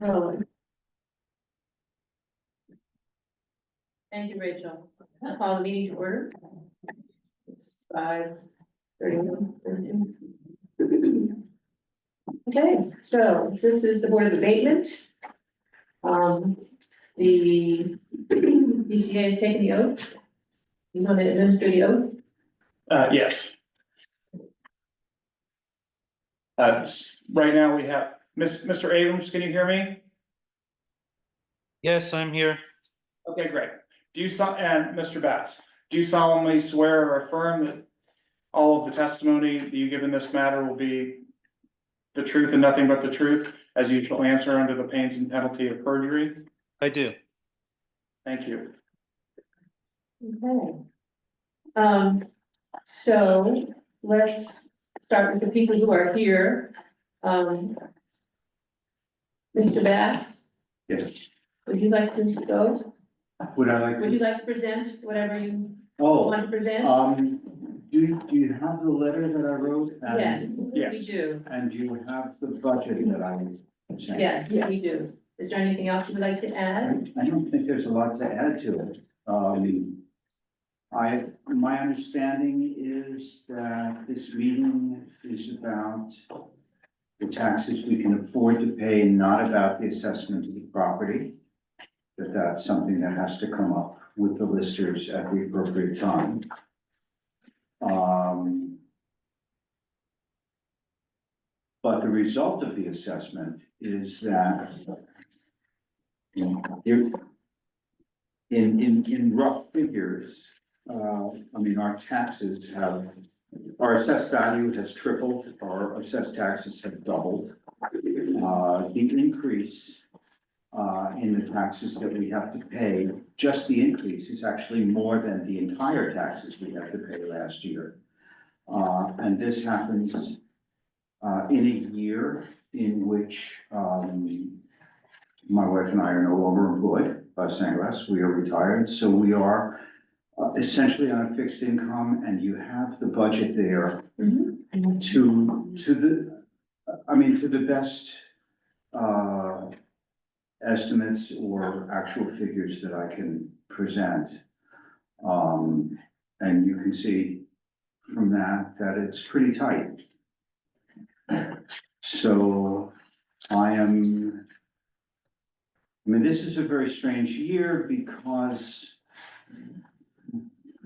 Oh. Thank you, Rachel. I'll call the meeting to order. It's 5:31. Okay, so this is the Board of Abatement. The BCA has taken the oath. You want to administer the oath? Yes. Right now we have Mr. Abrams, can you hear me? Yes, I'm here. Okay, great. And Mr. Bass, do you solemnly swear or affirm that all of the testimony that you give in this matter will be the truth and nothing but the truth, as you shall answer under the pains and penalty of perjury? I do. Thank you. Okay. So let's start with the people who are here. Mr. Bass, Yes, would you like to go? would I like Would you to? like to present whatever you Oh, want to present? do you have the letter that I wrote? And- Yes, we Yes. do. And you have the budget that I sent? Yes, we do. Is there anything else you would like to add? I don't think there's a lot to add to it. My understanding is that this meeting is about the taxes we can afford to pay, not about the assessment of the property. That's something that has to come up with the listers at the appropriate time. But the result of the assessment is that in rough figures, our taxes our assessed value has tripled, our assessed taxes have doubled. The increase in the taxes that we have to pay, just the increase is actually more than the entire taxes we had to pay last year. And this happens in a year in which my wife and I are no longer employed by Sanglass. We are retired, so we are essentially on a fixed income, and you have the budget there to the best estimates or actual figures that I can present. And you can see from that it's pretty tight. So this is a very strange year because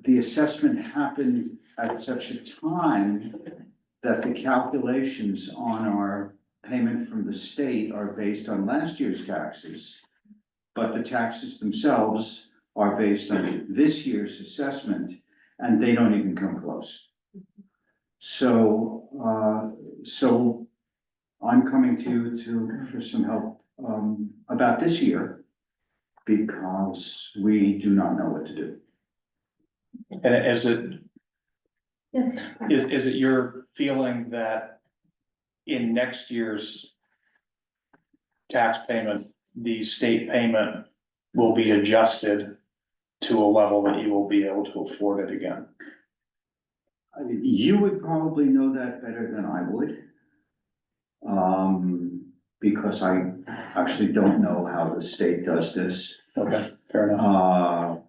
the assessment happened at such a time that the calculations on our payment from the state are based on last year's taxes, but the taxes themselves are based on this year's assessment, and they don't even come close. So I'm coming to you for some help about this year, because we do not know what to do. And is it your feeling that in next year's tax payment, the state payment will be adjusted to a level that you will be able to afford it again? You would probably know that better than I would. Because I actually don't know how the state does this. Okay, fair enough.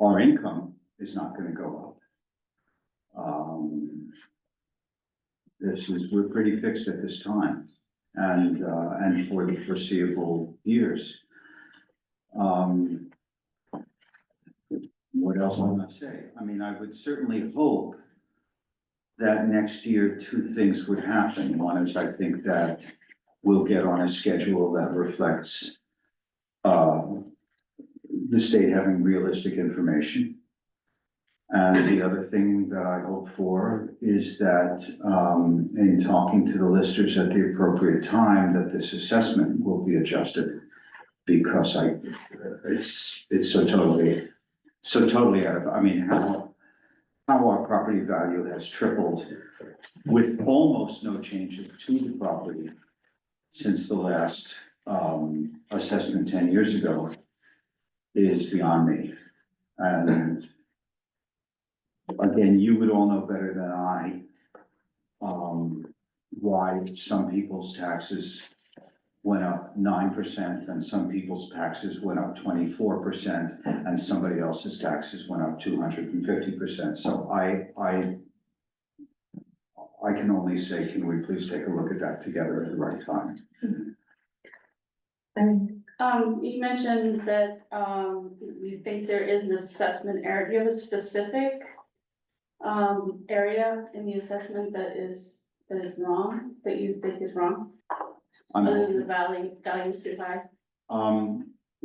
Our income is not gonna go up. We're pretty fixed at this time, and for the foreseeable years. What else can I say? I would certainly hope that next year two things would happen. One is, I think that we'll get on a schedule that reflects the state having realistic information. And the other thing that I hope for is that in talking to the listers at the appropriate time, that this assessment will be adjusted, because it's so totally out of, how our property value has tripled with almost no changes to the property since the last assessment 10 years ago is beyond me. And again, you would all know better than I why some people's taxes went up 9% and some people's taxes went up 24% and somebody else's taxes went up 250%. So I can only say, can we please take a look at that together at the right time? And You mentioned that, you think there is an assessment error. Do you have a specific, area in the assessment that is wrong, that you think is wrong? Other than the value is too high?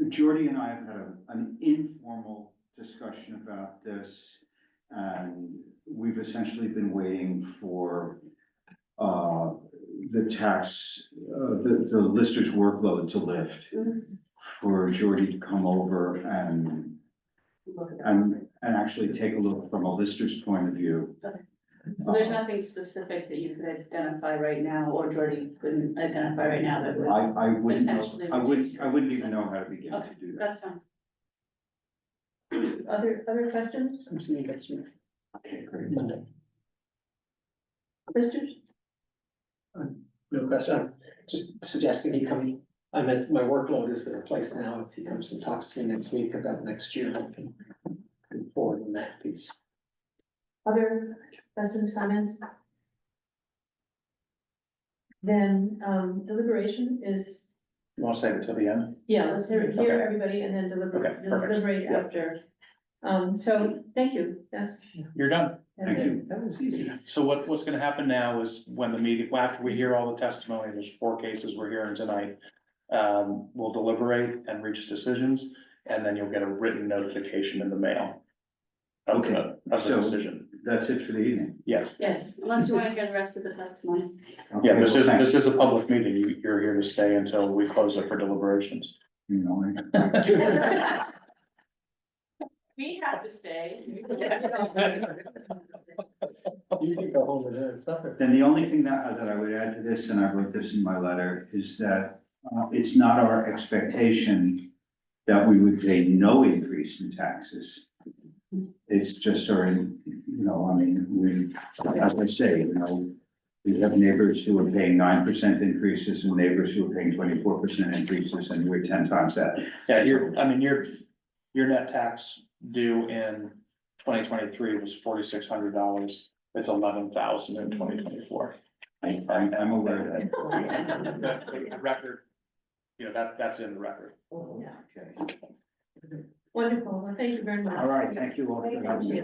Jordy and I have had an informal discussion about this, and we've essentially been waiting for the tax, the lister's workload to lift, for Jordy to come over and look at that. and actually take a look from a lister's point of view. So there's nothing specific that you could identify right now, or Jordy couldn't identify right now that would, I wouldn't know, Potentially I wouldn't even know how to begin to okay, do that. that's fine. Other questions, I'm seeing you next week, Okay, great. Monday. listers? No question, I'm just suggesting he come, I meant my workload is in place now, if he comes and talks to me next week about next year, I can move forward on that piece. Other questions, comments? Then, deliberation is, You wanna save it till the end? yeah, let's hear Okay. everybody and then Okay, perfect. deliberate Yeah. after. So, thank you, that's You're done. that's Thank it. That was easy. So what's gonna happen now is when the meeting, after we hear all the testimony, there's 4 cases we're hearing tonight. We'll deliberate and reach decisions, and then you'll get a written notification in the mail. Of the So- decision, That's it for the evening. yes. Yes, unless you want to hear the rest of the testimony. Yeah, Okay, this well, is, thanks. this is a public meeting, you're here to stay until we close it for deliberations. You know, We have to stay. You can go home and have supper. Then the only thing that I would add to this, and I wrote this in my letter, is that it's not our expectation that we would pay no increase in taxes. It's just our, I mean, we, as I say, we have neighbors who are paying 9% increases and neighbors who are paying 24% increases, and we're 10 times that. Yeah, your net tax due in 2023 was $4,600, it's $11,000 in 2024. I'm aware of that. The record, that's in the record. Okay. Wonderful, well, thank you very much. All right, thank you all for having me.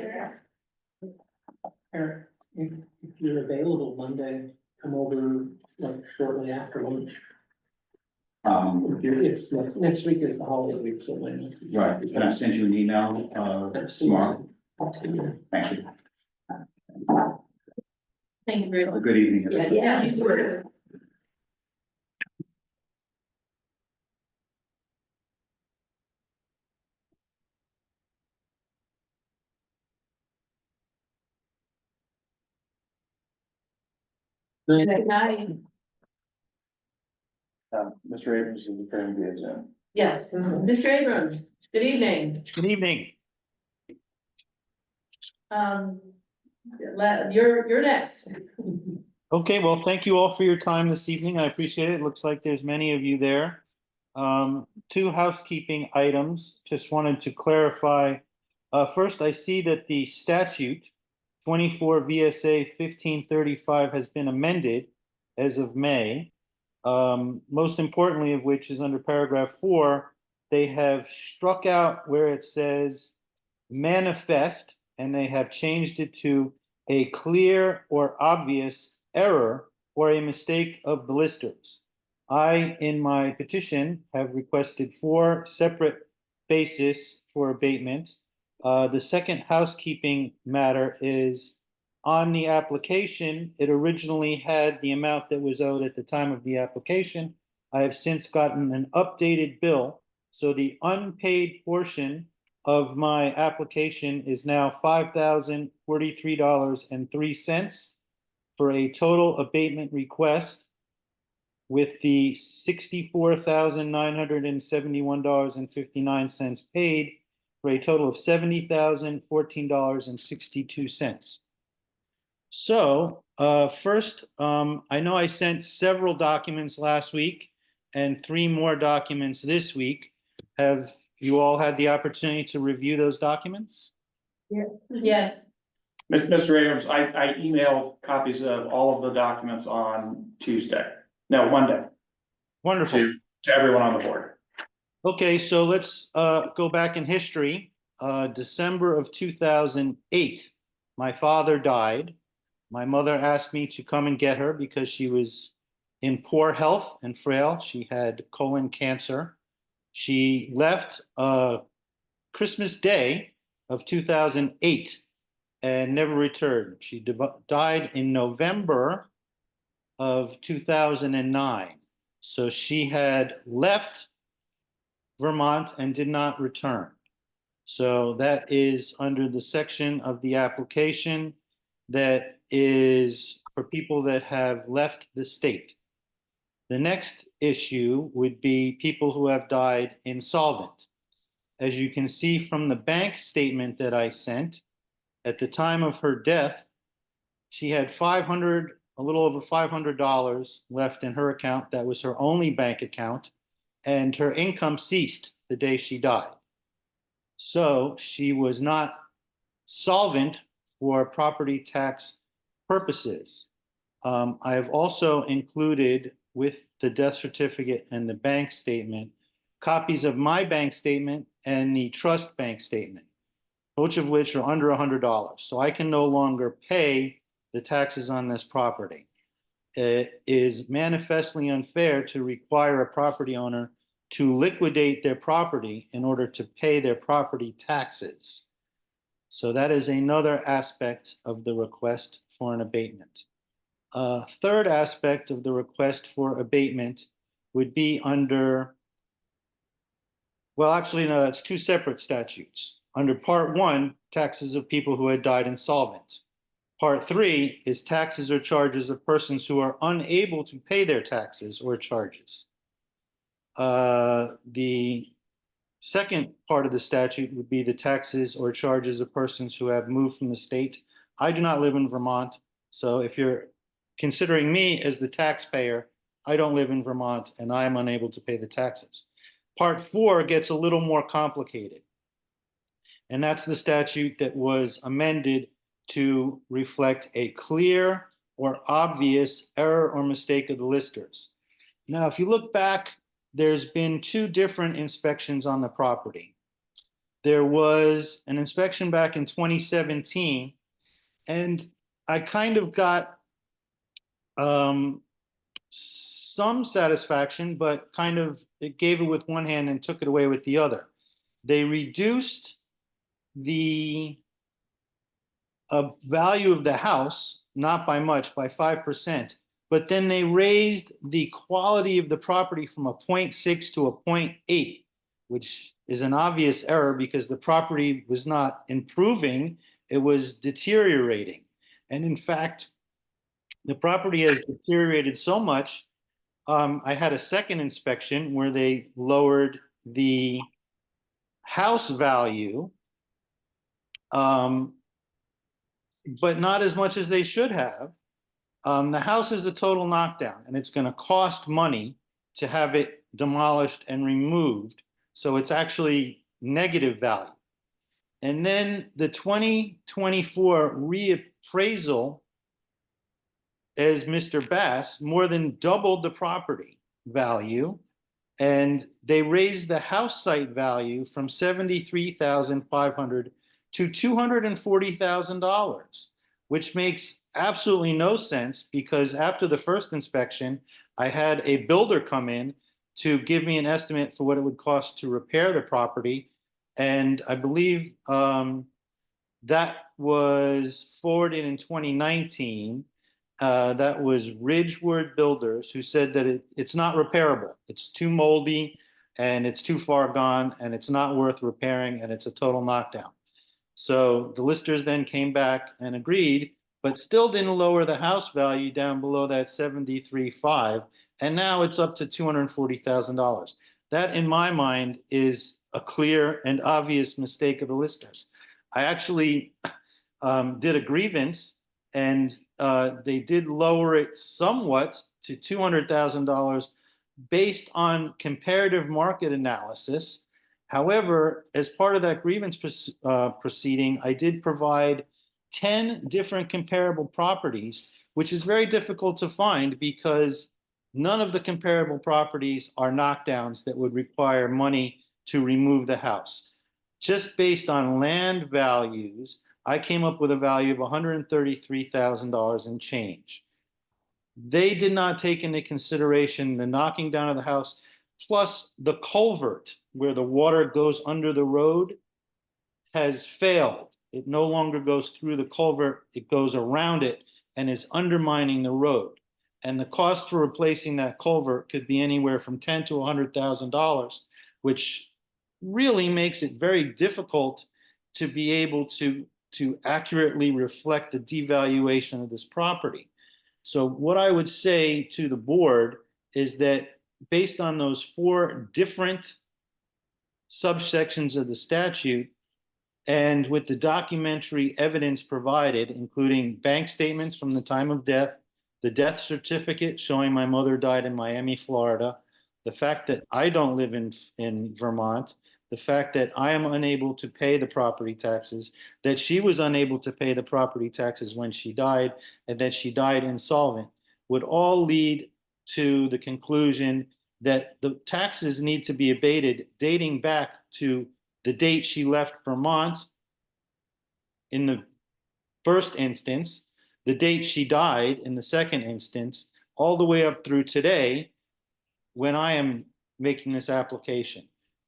Eric, if you're available Monday, come over like shortly after lunch. If next week is the holiday week, so when. Right, can I send you an email, tomorrow? Absolutely. Thank you. Thank you very Have a much. good evening. everybody. Yeah, you too. Good night. Mr. Abrams is appearing via Zoom. Yes, Mr. Abrams, good evening. Good evening. You're next. Okay, well, thank you all for your time this evening. I appreciate it. Looks like there's many of you there. 2 housekeeping items. Just wanted to clarify. First, I see that the statute 24 VSA 1535 has been amended as of May. Most importantly of which is under paragraph 4, they have struck out where it says manifest, and they have changed it to a clear or obvious error or a mistake of the listers. I, in my petition, have requested 4 separate bases for abatement. The second housekeeping matter is on the application, it originally had the amount that was owed at the time of the application. I have since gotten an updated bill, so the unpaid portion of my application is now $5,043.03 for a total abatement request with the $64,971.59 paid for a total of $70,014.62. So, first, I know I sent several documents last week and 3 more documents this week. Have you all had the opportunity to review those documents? Yes, Mr. Abrams, I emailed copies of all of the documents on Tuesday, no, Monday, Wonderful. to everyone on the board. Okay, so let's go back in history. December of 2008, my father died. My mother asked me to come and get her because she was in poor health and frail. She had colon cancer. She left Christmas Day of 2008 and never returned. She died in November of 2009. So she had left Vermont and did not return. So that is under the section of the application that is for people that have left the state. The next issue would be people who have died insolvent. As you can see from the bank statement that I sent, at the time of her death, she had a little over $500 left in her account. That was her only bank account, and her income ceased the day she died. So she was not solvent for property tax purposes. I have also included with the death certificate and the bank statement copies of my bank statement and the trust bank statement, both of which are under $100. So I can no longer pay the taxes on this property. It is manifestly unfair to require a property owner to liquidate their property in order to pay their property taxes. So that is another aspect of the request for an abatement. Third aspect of the request for abatement would be under, well, actually, no, that's 2 separate statutes. Under Part 1, taxes of people who had died insolvent. Part 3 is taxes or charges of persons who are unable to pay their taxes or charges. The second part of the statute would be the taxes or charges of persons who have moved from the state. I do not live in Vermont, so if you're considering me as the taxpayer, I don't live in Vermont and I am unable to pay the taxes. Part 4 gets a little more complicated, and that's the statute that was amended to reflect a clear or obvious error or mistake of the listers. Now, if you look back, there's been 2 different inspections on the property. There was an inspection back in 2017, and I kind of got some satisfaction, but kind of it gave it with one hand and took it away with the other. They reduced the value of the house, not by much, by 5%, but then they raised the quality of the property from a 0.6 to a 0.8, which is an obvious error because the property was not improving, it was deteriorating. And in fact, the property has deteriorated so much. I had a second inspection where they lowered the house value, but not as much as they should have. The house is a total knockdown, and it's going to cost money to have it demolished and removed. So it's actually negative value. And then the 2024 reappraisal, as Mr. Bass, more than doubled the property value, and they raised the house site value from $73,500 to $240,000, which makes absolutely no sense because after the first inspection, I had a builder come in to give me an estimate for what it would cost to repair the property. And I believe that was forwarded in 2019. That was Ridgewood Builders, who said that it's not repairable. It's too moldy and it's too far gone and it's not worth repairing and it's a total knockdown. So the listers then came back and agreed, but still didn't lower the house value down below that 73.5, and now it's up to $240,000. That, in my mind, is a clear and obvious mistake of the listers. I actually did a grievance And they did lower it somewhat to $200,000 based on comparative market analysis. However, as part of that grievance proceeding, I did provide 10 different comparable properties, which is very difficult to find because none of the comparable properties are knockdowns that would require money to remove the house. Just based on land values, I came up with a value of $133,000 and change. They did not take into consideration the knocking down of the house, plus the culvert where the water goes under the road has failed. It no longer goes through the culvert, it goes around it and is undermining the road. And the cost for replacing that culvert could be anywhere from $10,000 to $100,000, which really makes it very difficult to be able to accurately reflect the devaluation of this property. So what I would say to the board is that based on those 4 different subsections of the statute, and with the documentary evidence provided, including bank statements from the time of death, the death certificate showing my mother died in Miami, Florida, the fact that I don't live in Vermont, the fact that I am unable to pay the property taxes, that she was unable to pay the property taxes when she died, and that she died insolvent, would all lead to the conclusion that the taxes need to be abated dating back to the date she left Vermont in the first instance, the date she died in the second instance, all the way up through today when I am making this application.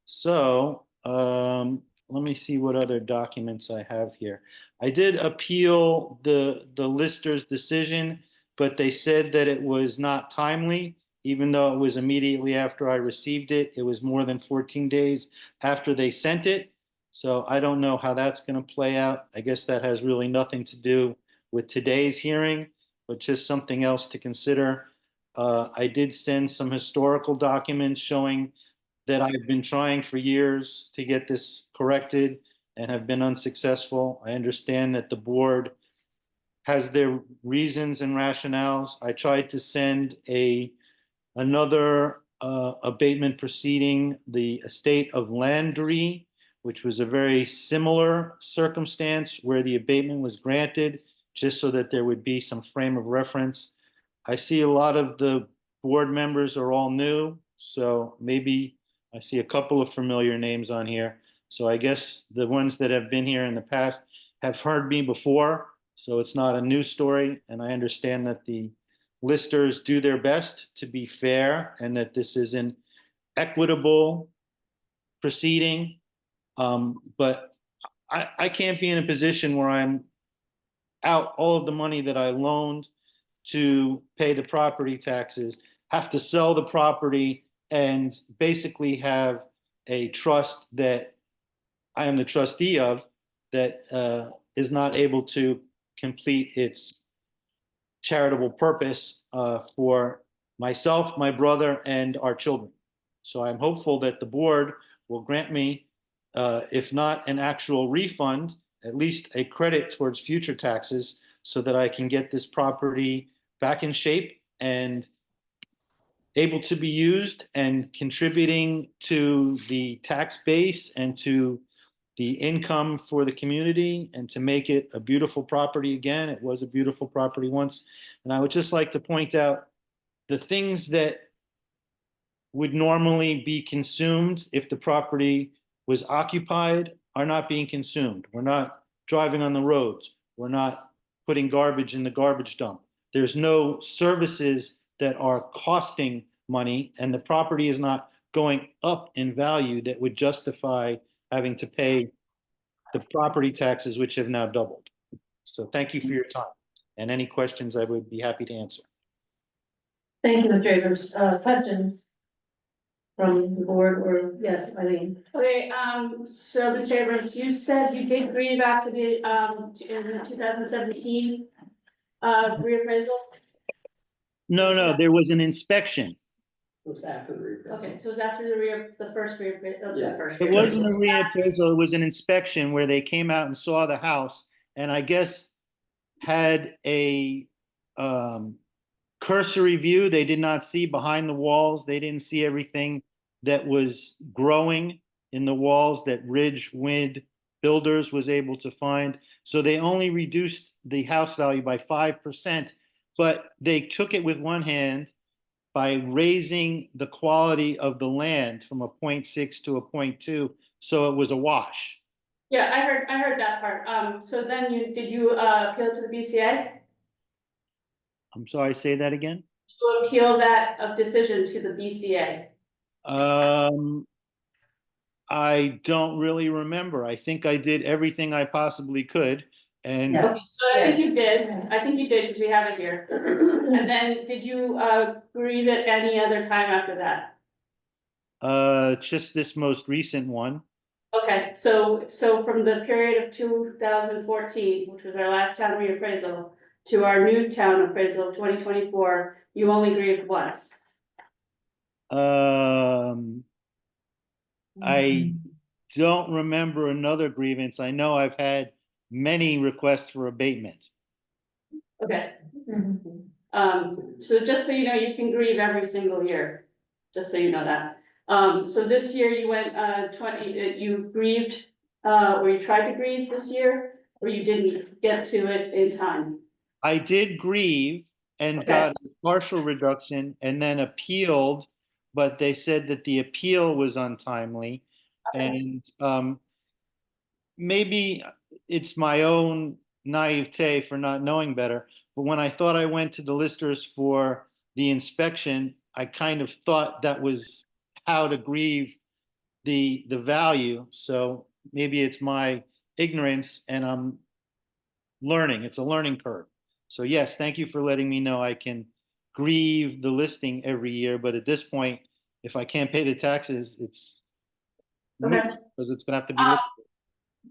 So let me see what other documents I have here. I did appeal the lister's decision, but they said that it was not timely, even though it was immediately after I received it. It was more than 14 days after they sent it. So I don't know how that's going to play out. I guess that has really nothing to do with today's hearing, but just something else to consider. I did send some historical documents showing that I've been trying for years to get this corrected and have been unsuccessful. I understand that the board has their reasons and rationales. I tried to send another abatement proceeding, the estate of Landry, which was a very similar circumstance where the abatement was granted, just so that there would be some frame of reference. I see a lot of the board members are all new, so maybe I see a couple of familiar names on here. So I guess the ones that have been here in the past have heard me before, so it's not a new story. And I understand that the listers do their best to be fair and that this is an equitable proceeding. But I can't be in a position where I'm out all of the money that I loaned to pay the property taxes, have to sell the property and basically have a trust that I am the trustee of that is not able to complete its charitable purpose for myself, my brother, and our children. So I'm hopeful that the board will grant me, if not an actual refund, at least a credit towards future taxes so that I can get this property back in shape and able to be used and contributing to the tax base and to the income for the community and to make it a beautiful property again. It was a beautiful property once. And I would just like to point out the things that would normally be consumed if the property was occupied are not being consumed. We're not driving on the roads. We're not putting garbage in the garbage dump. There's no services that are costing money, and the property is not going up in value that would justify having to pay the property taxes, which have now doubled. So thank you for your time. And any questions, I would be happy to answer. Thank you, Mr. Abrams. Questions from the board or, yes, Eileen? Okay, so Mr. Abrams, you said you did grieve after the, in 2017, reappraisal? No, there was an inspection. It was after the reappraisal. Okay, so it was after the first reappraisal, Yeah. the first. It wasn't a reappraisal, it was an inspection where they came out and saw the house. And I guess had a cursory view. They did not see behind the walls. They didn't see everything that was growing in the walls that Ridge Wind Builders was able to find. So they only reduced the house value by 5%, but they took it with one hand by raising the quality of the land from a 0.6 to a 0.2, so it was a wash. Yeah, I heard that part. So then did you appeal to the BCA? I'm sorry, say that again? To appeal that decision to the BCA? Um, I don't really remember. I think I did everything I possibly could. And Yeah. Okay, so I think you did, because we have it here. And then did you grieve it any other time after that? just this most recent one. Okay, so from the period of 2014, which was our last town reappraisal, to our new town appraisal of 2024, you only grieved once. I don't remember another grievance. I know I've had many requests for abatement. Okay. So just so you know, you can grieve every single year, just so you know that. So this year you went, you grieved, or you tried to grieve this year, or you didn't get to it in time? I did grieve and Okay. got a partial reduction and then appealed, but they said that the appeal was untimely. And maybe it's my own naivete for not knowing better, but when I thought I went to the listers for the inspection, I kind of thought that was how to grieve the value. So maybe it's my ignorance and I'm learning. It's a learning curve. So yes, thank you for letting me know I can grieve the listing every year, but at this point, if I can't pay the taxes, it's moot Okay. because it's gonna have to be listed.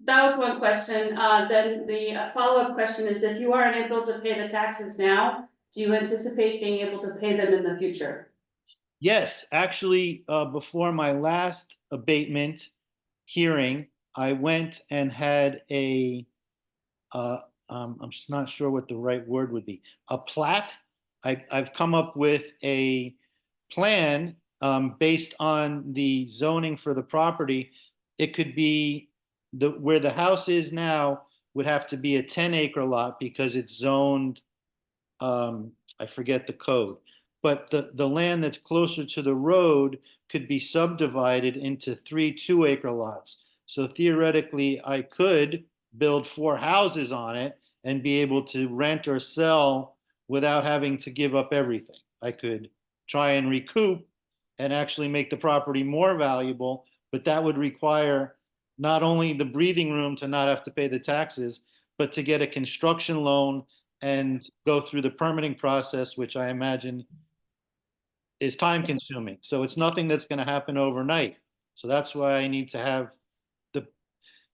That was one question. Then the follow-up question is, if you are unable to pay the taxes now, do you anticipate being able to pay them in the future? Yes, actually, before my last abatement hearing, I went and had uh, I'm just not sure what the right word would be, a plat. I've come up with a plan, based on the zoning for the property. It could be where the house is now would have to be a 10-acre lot because it's zoned, I forget the code. But the land that's closer to the road could be subdivided into 3 2-acre lots. So theoretically, I could build 4 houses on it and be able to rent or sell without having to give up everything. I could try and recoup and actually make the property more valuable, but that would require not only the breathing room to not have to pay the taxes, but to get a construction loan and go through the permitting process, which I imagine is time consuming. So it's nothing that's going to happen overnight. So that's why I need to have the,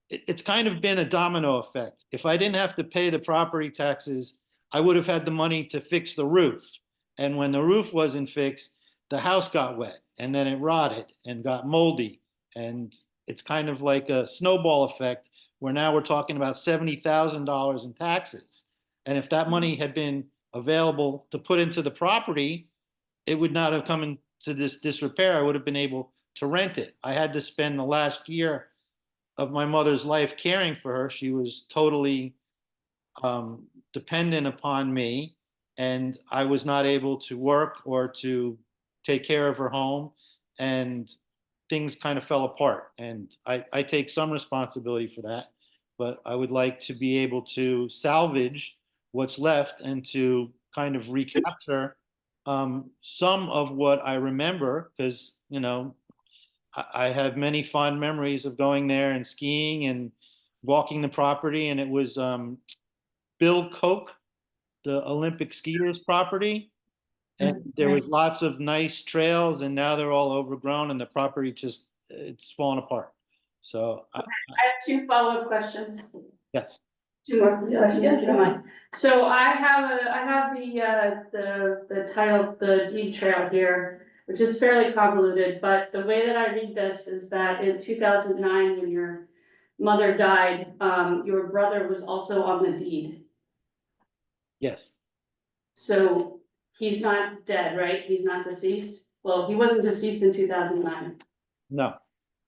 it's kind of been a domino effect. If I didn't have to pay the property taxes, I would have had the money to fix the roof. And when the roof wasn't fixed, the house got wet and then it rotted and got moldy. And it's kind of like a snowball effect where now we're talking about $70,000 in taxes. And if that money had been available to put into the property, it would not have come into this disrepair. I would have been able to rent it. I had to spend the last year of my mother's life caring for her. She was totally dependent upon me, and I was not able to work or to take care of her home, and things kind of fell apart. And I take some responsibility for that, but I would like to be able to salvage what's left and to kind of recapture some of what I remember, because, I have many fond memories of going there and skiing and walking the property, and it was Bill Koch, the Olympic skiers property. And there was lots of nice trails, and now they're all overgrown and the property just, it's falling apart. So, I have 2 follow-up questions. yes. 2 more questions, if you don't mind. So I have the title, the deed trail here, which is fairly convoluted, but the way that I read this is that in 2009, when your mother died, your brother was also on the deed. Yes, So he's not dead, right? He's not deceased? Well, he wasn't deceased in 2009. no,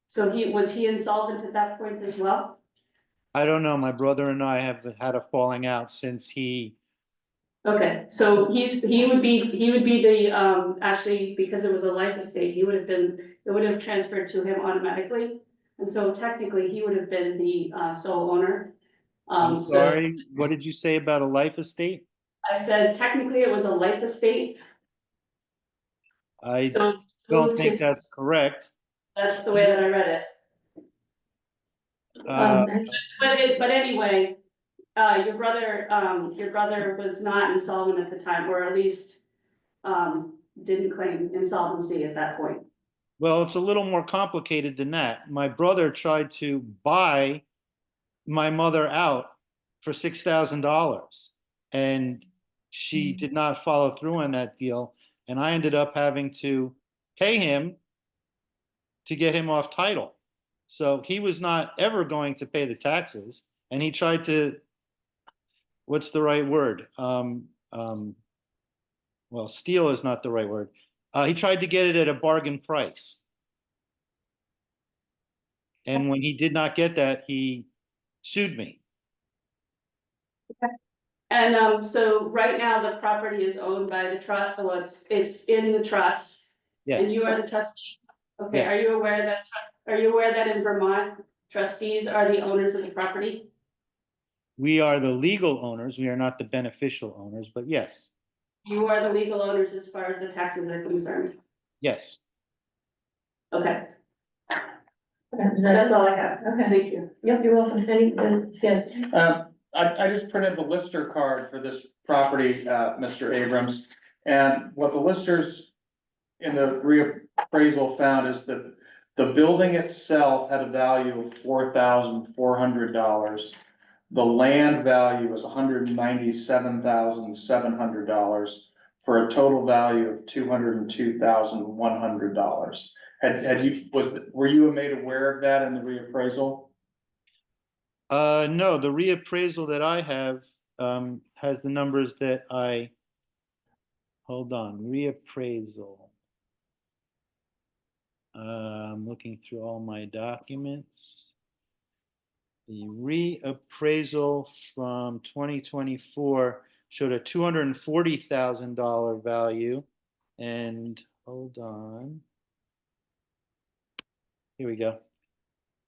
So was he insolvent at that point as well? I don't know. My brother and I have had a falling out since he, Okay, so he would be the, actually, because it was a life estate, it would have transferred to him automatically. And so technically, he would have been the, sole owner. I'm So sorry, what did you say about a life estate? I said technically it was a life estate, I so don't moved think to, that's correct. that's the way that I read it. Uh, But anyway, your brother was not insolvent at the time, or at least, didn't claim insolvency at that point. well, it's a little more complicated than that. My brother tried to buy my mother out for $6,000 and she did not follow through on that deal. And I ended up having to pay him to get him off title. So he was not ever going to pay the taxes. And he tried to, what's the right word? Well, steal is not the right word. He tried to get it at a bargain price. And when he did not get that, he sued me. And so right now, the property is owned by the trust, well, it's in the trust, and Yes, you are the trustee? Okay, Yes. are you aware that in Vermont, trustees are the owners of the property? we are the legal owners. We are not the beneficial owners, but yes, You are the legal owners as far as the taxes are concerned. yes. Okay, Is that's that, all I have. Okay. Thank you. yep, you're welcome. Yes, I just printed the lister card for this property, Mr. Abrams. And what the listers in the reappraisal found is that the building itself had a value of $4,400. The land value is $197,700 for a total value of $202,100. Were you made aware of that in the reappraisal? No, the reappraisal that I have has the numbers that hold on, reappraisal. I'm looking through all my documents. The reappraisal from 2024 showed a $240,000 value. And hold on. Here we go.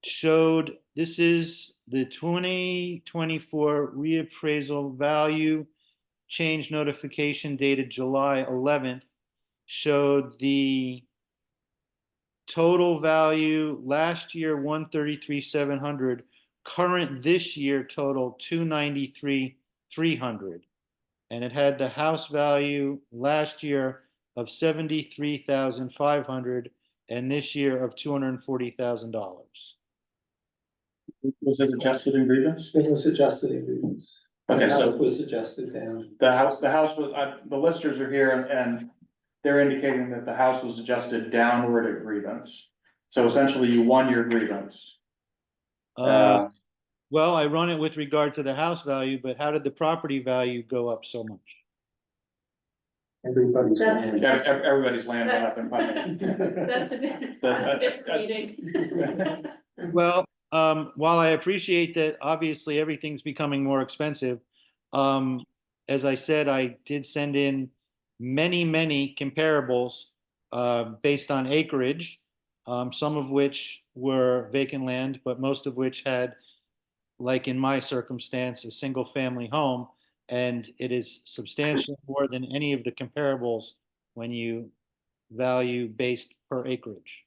Showed, this is the 2024 reappraisal value change notification dated July 11th. Showed the total value last year 133,700, current this year total 293,300, and it had the house value last year of 73,500 and this year of $240,000. Was it adjusted in grievance? It was adjusted in grievance. Okay, The so house was adjusted down. the house was, the listers are here and they're indicating that the house was adjusted downward at grievance. So essentially you won your grievance. Well, I run it with regard to the house value, but how did the property value go up so much? Everybody's. That's- Everybody's land went up in Putney. That's a different meeting. Well, while I appreciate that obviously everything's becoming more expensive, as I said, I did send in many comparables based on acreage, some of which were vacant land, but most of which had, like in my circumstance, a single family home, and it is substantially more than any of the comparables when you value based per acreage.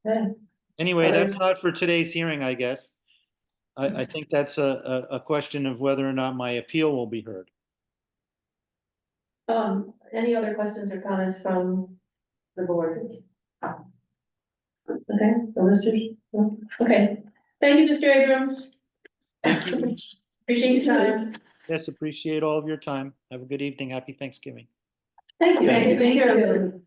okay. Anyway, that's not for today's hearing, I guess. I think that's a question of whether or not my appeal will be heard. Any other questions or comments from the board? Okay, the listers? No? Okay, thank you, Mr. Abrams. Thank you. Appreciate your time. Yes, appreciate all of your time. Have a good evening. Happy Thanksgiving. Thank you. Thank you. Thank you.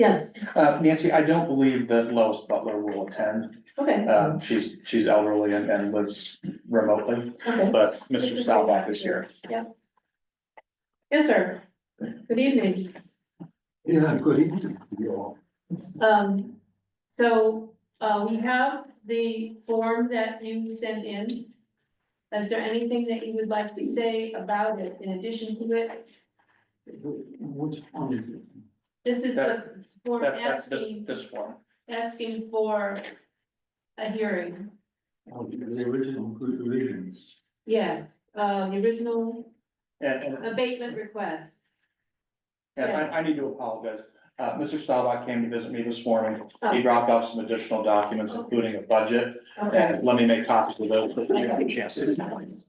Yes, Nancy, I don't believe that Lois Butler will attend. okay, She's elderly and lives remotely, okay. but Mr. Staubach is here. Yes, sir. Good evening. Yeah, good evening. You all. So, we have the form that you sent in. Is there anything that you would like to say about it in addition to it? Which one is it? This is the form That's asking, this form. asking for a hearing. Oh, the original revisions. Yes, the original And abatement request. I need to apologize. Mr. Staubach came to visit me this morning. He Oh. dropped off some additional documents, including a budget. Okay, And let me make copies of those, but you have a chance to see them.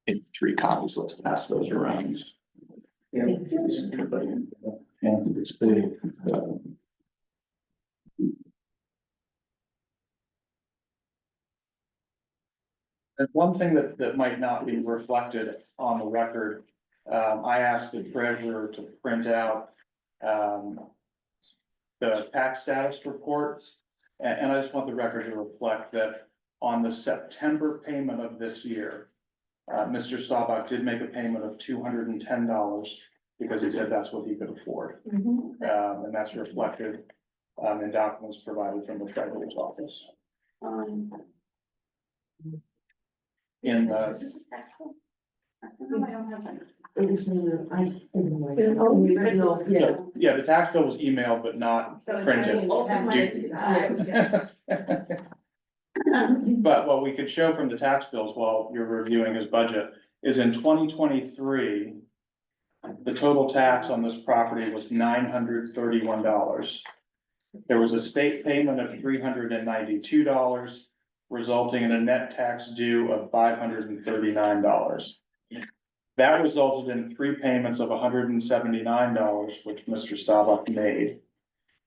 In 3 copies, let's pass those around. And it's and one thing that might not be reflected on the record, I asked the treasurer to print out, the tax status reports. And I just want the record to reflect that on the September payment of this year, Mr. Staubach did make a payment of $210 because he said that's what he could afford. mhm. And that's reflected, in documents provided from the treasurer's office. In the, Is this a tax bill? No, I don't have that. It was in the, original, yeah. so, yeah, the tax bill was emailed but not So it's printed. already- But what we could show from the tax bills while you're reviewing his budget is in 2023, the total tax on this property was $931. There was a state payment of $392, resulting in a net tax due of $539. That resulted in 3 payments of $179, which Mr. Staubach made.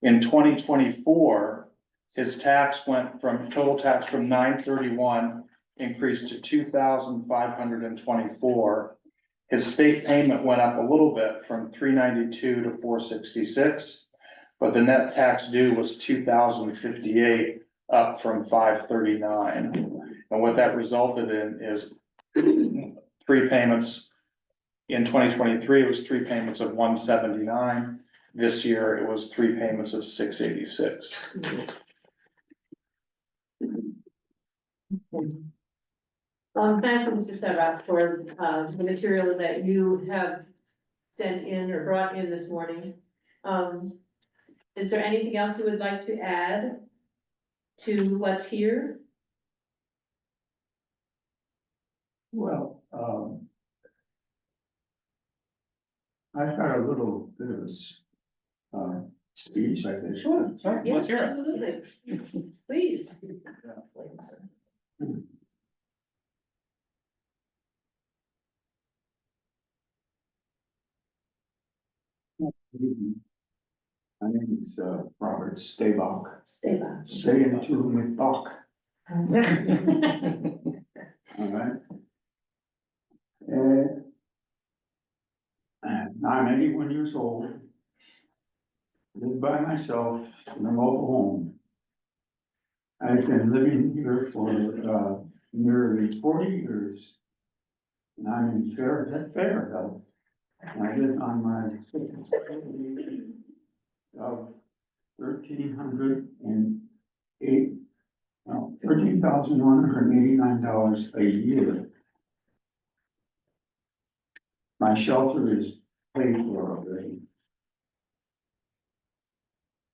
In 2024, his tax went from, total tax from $931 increased to $2,524. His state payment went up a little bit from $392 to $466, but the net tax due was $2,058, up from $539. And what that resulted in is 3 payments. In 2023, it was 3 payments of $179. This year, it was 3 payments of $686. Thank you, Mr. Staubach, for, the material that you have sent in or brought in this morning. Is there anything else you would like to add to what's here? Well, I've got a little bit of a speech, I guess. Sure, let's hear it. Absolutely. Please. My name is Robert Staubach. Stay back. Stay in tune with Bach. All right. And I'm 81 years old. Live by myself in a mobile home. I've been living here for nearly 40 years. And I'm in fair health. And I live on my of $13,189 a year. my shelter is paid for already.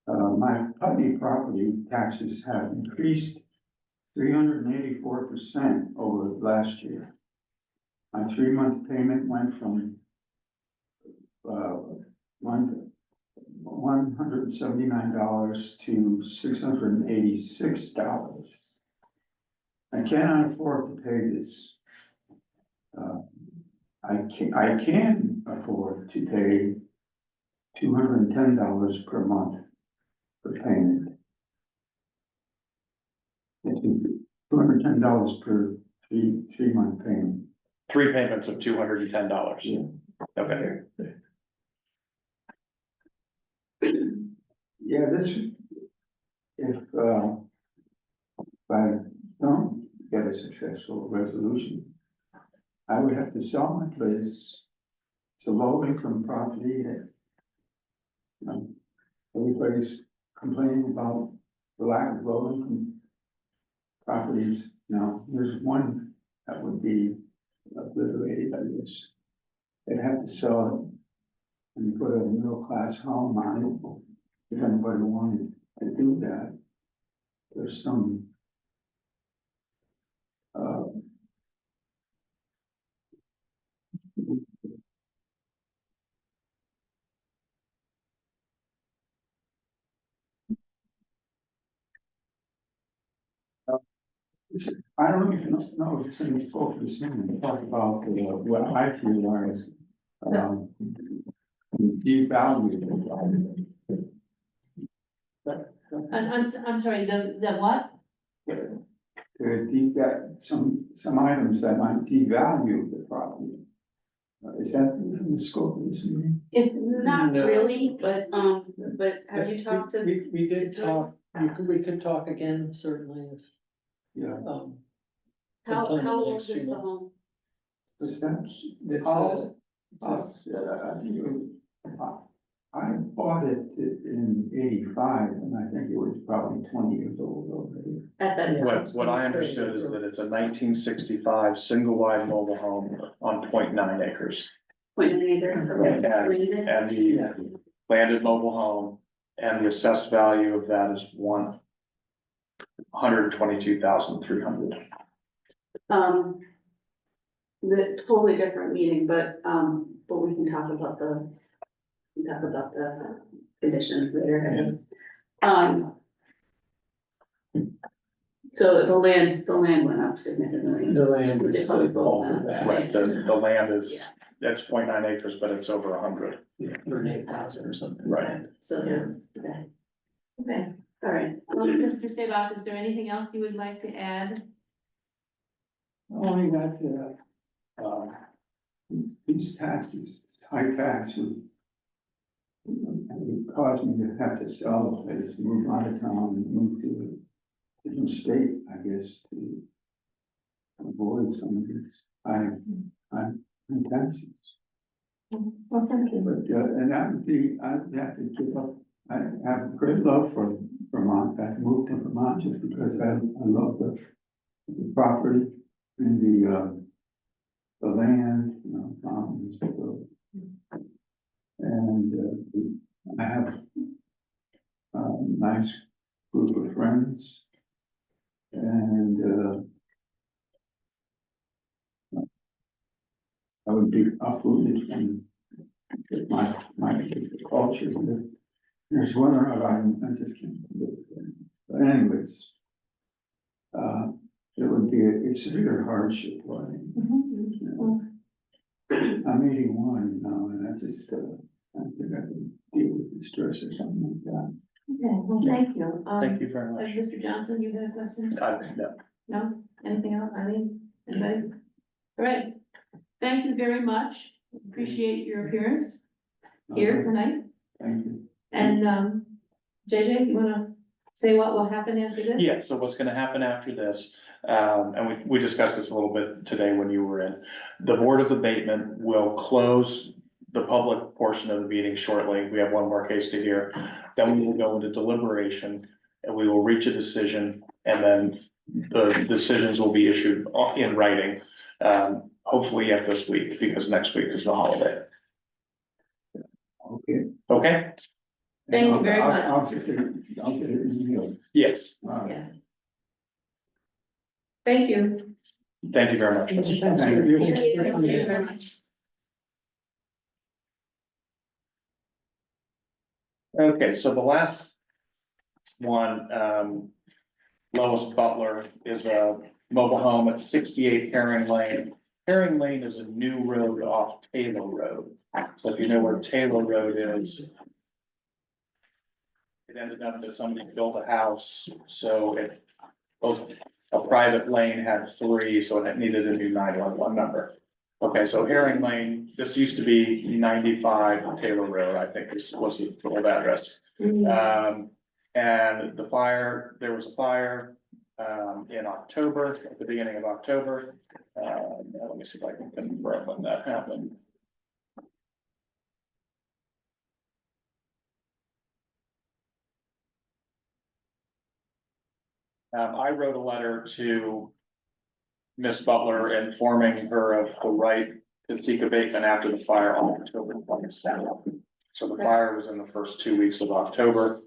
My Putney property taxes have increased 384% over last year. My 3-month payment went from $179 to $686. I cannot afford to pay this. I can afford to pay $210 per month for payment. $210 per three-month payment. 3 payments of $210. Yeah. Okay, Yeah, if I don't get a successful resolution, I would have to sell my place. It's a low income property that, everybody's complaining about the lack of low income properties. Now, there's one that would be obliterated, I guess. They'd have to sell it and put a middle class home on it, if anybody wanted to do that. There's some I don't even know if it's in the focus, and talk about what I feel as devalued. I'm sorry, the what? Some items that might devalue the property. Is that in the scope of this meeting? If, not No. really, but have you talked to? We did talk, we could talk again, certainly, if, Yeah. How sometime in the old next is few the months. home? Is that? It's, I think it was, I bought it in '85, and I think it was probably 20 years old already. At that time? what I understood is that it's a 1965 single wide mobile home on 0.9 acres. Point in either. And the landed mobile home and the assessed value of that is $122,300. The totally different meeting, but we can talk about the conditions later. So the land went up significantly. the land is the bulk of that. Right, the land is, Yeah. that's 0.9 acres, but it's over 100. 8,000 or something. Right. So, okay. Okay, all right. Mr. Stabach, is there anything else you would like to add? Only that, these taxes, high tax would cause me to have to sell the place, move out of town and move to a different state, I guess, to avoid some of this high taxes. Well, thank you. But, and that would be, I'd have to give up, I have great love for Vermont. I moved to Vermont just because I love the property and the land, mountains, and I have a nice group of friends, and I would be uprooted from my culture. There's one I just can't do it. But anyways, it would be a severe hardship for me. I'm 81 now, and I just, I think I can deal with the stress or something like that. Okay, well, thank you. Thank you very much. Mr. Johnson, you had a question? No. No? Anything else? Eileen? Anybody? All right. Thank you very much. Appreciate your appearance here tonight. Thank you. And, JJ, you wanna say what will happen after this? Yeah, so what's gonna happen after this, and we discussed this a little bit today when you were in. The Board of Abatement will close the public portion of the meeting shortly. We have one more case to hear. Then we will go into deliberation and we will reach a decision, and then the decisions will be issued in writing. hopefully yet this week, because next week is the holiday. Okay. Okay? Thank you very much. I'll get it emailed. Yes, All right. Yeah. Thank you. thank you very much. Thank you very much. Okay, so the last one, Lois Butler is a mobile home at 68 Herring Lane. Herring Lane is a new road off Taylor Road. So if you know where Taylor Road is, it ended up that somebody built a house, so it, a private lane had 3, so it needed a new 911 number. Okay, so Herring Lane, this used to be 95 Taylor Road, I think was the old address. And the fire, there was a fire, in October, at the beginning of October. Let me see if I can confirm when that happened. I wrote a letter to Miss Butler informing her of the right to seek abatement after the fire on October 27th. So the fire was in the first 2 weeks of October.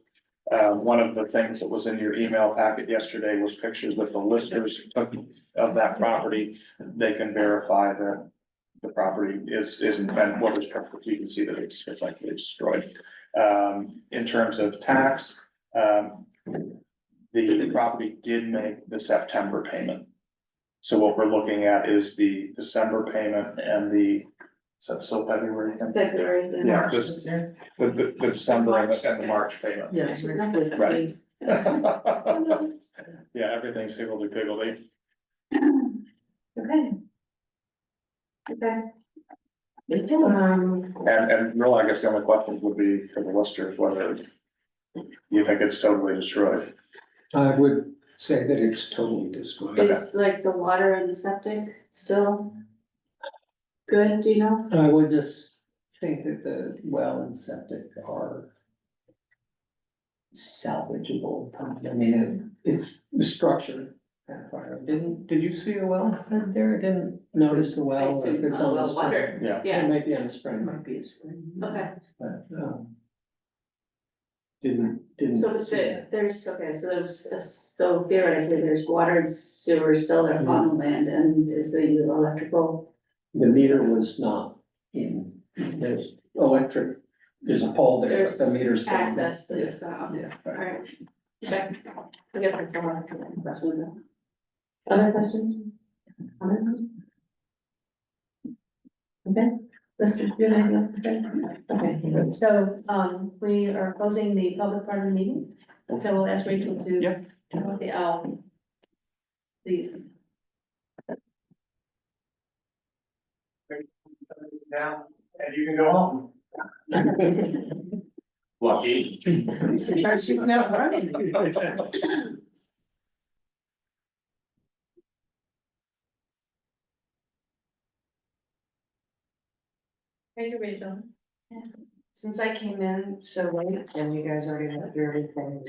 One of the things that was in your email packet yesterday was pictures that the listers took of that property. They can verify that the property isn't, and what was perfect, you can see that it's likely destroyed. In terms of tax, the property did make the September payment. So what we're looking at is the December payment and the, is that still February? February. then Yeah, March this- this year. The December and the March payment. Yeah. Right. Yeah, everything's higgledy-piggledy. Okay. Okay. And really, I guess the only questions would be for the listers, whether you think it's totally destroyed. I would say that it's totally destroyed. Is like the water and the septic still good, do you know? I would just think that the well and septic are salvageable. I mean, it's the structure. That fire. Did you see a well there? Didn't notice the I well. assume If it's on all the well spring. water. Yeah. Yeah, It might be on the spring, Might be a spring. okay, but, didn't. so see that. so theoretically, there's water and sewer still there on the land, and is the electrical? The meter was not in, there's electric, there's a pole there, but the There's meter's. down. access, but it's gone off. Yeah. Alright, okay, I guess that's all I have question. Other questions? Comments? Okay, let's just do anything else to say? Okay, so, we are closing the public part of the meeting, so we'll ask Rachel to. Yeah. Okay, please. Now, and you can go home. Lucky. She's not running. Thank you, Rachel. Since I came in so late and you guys already went through everything,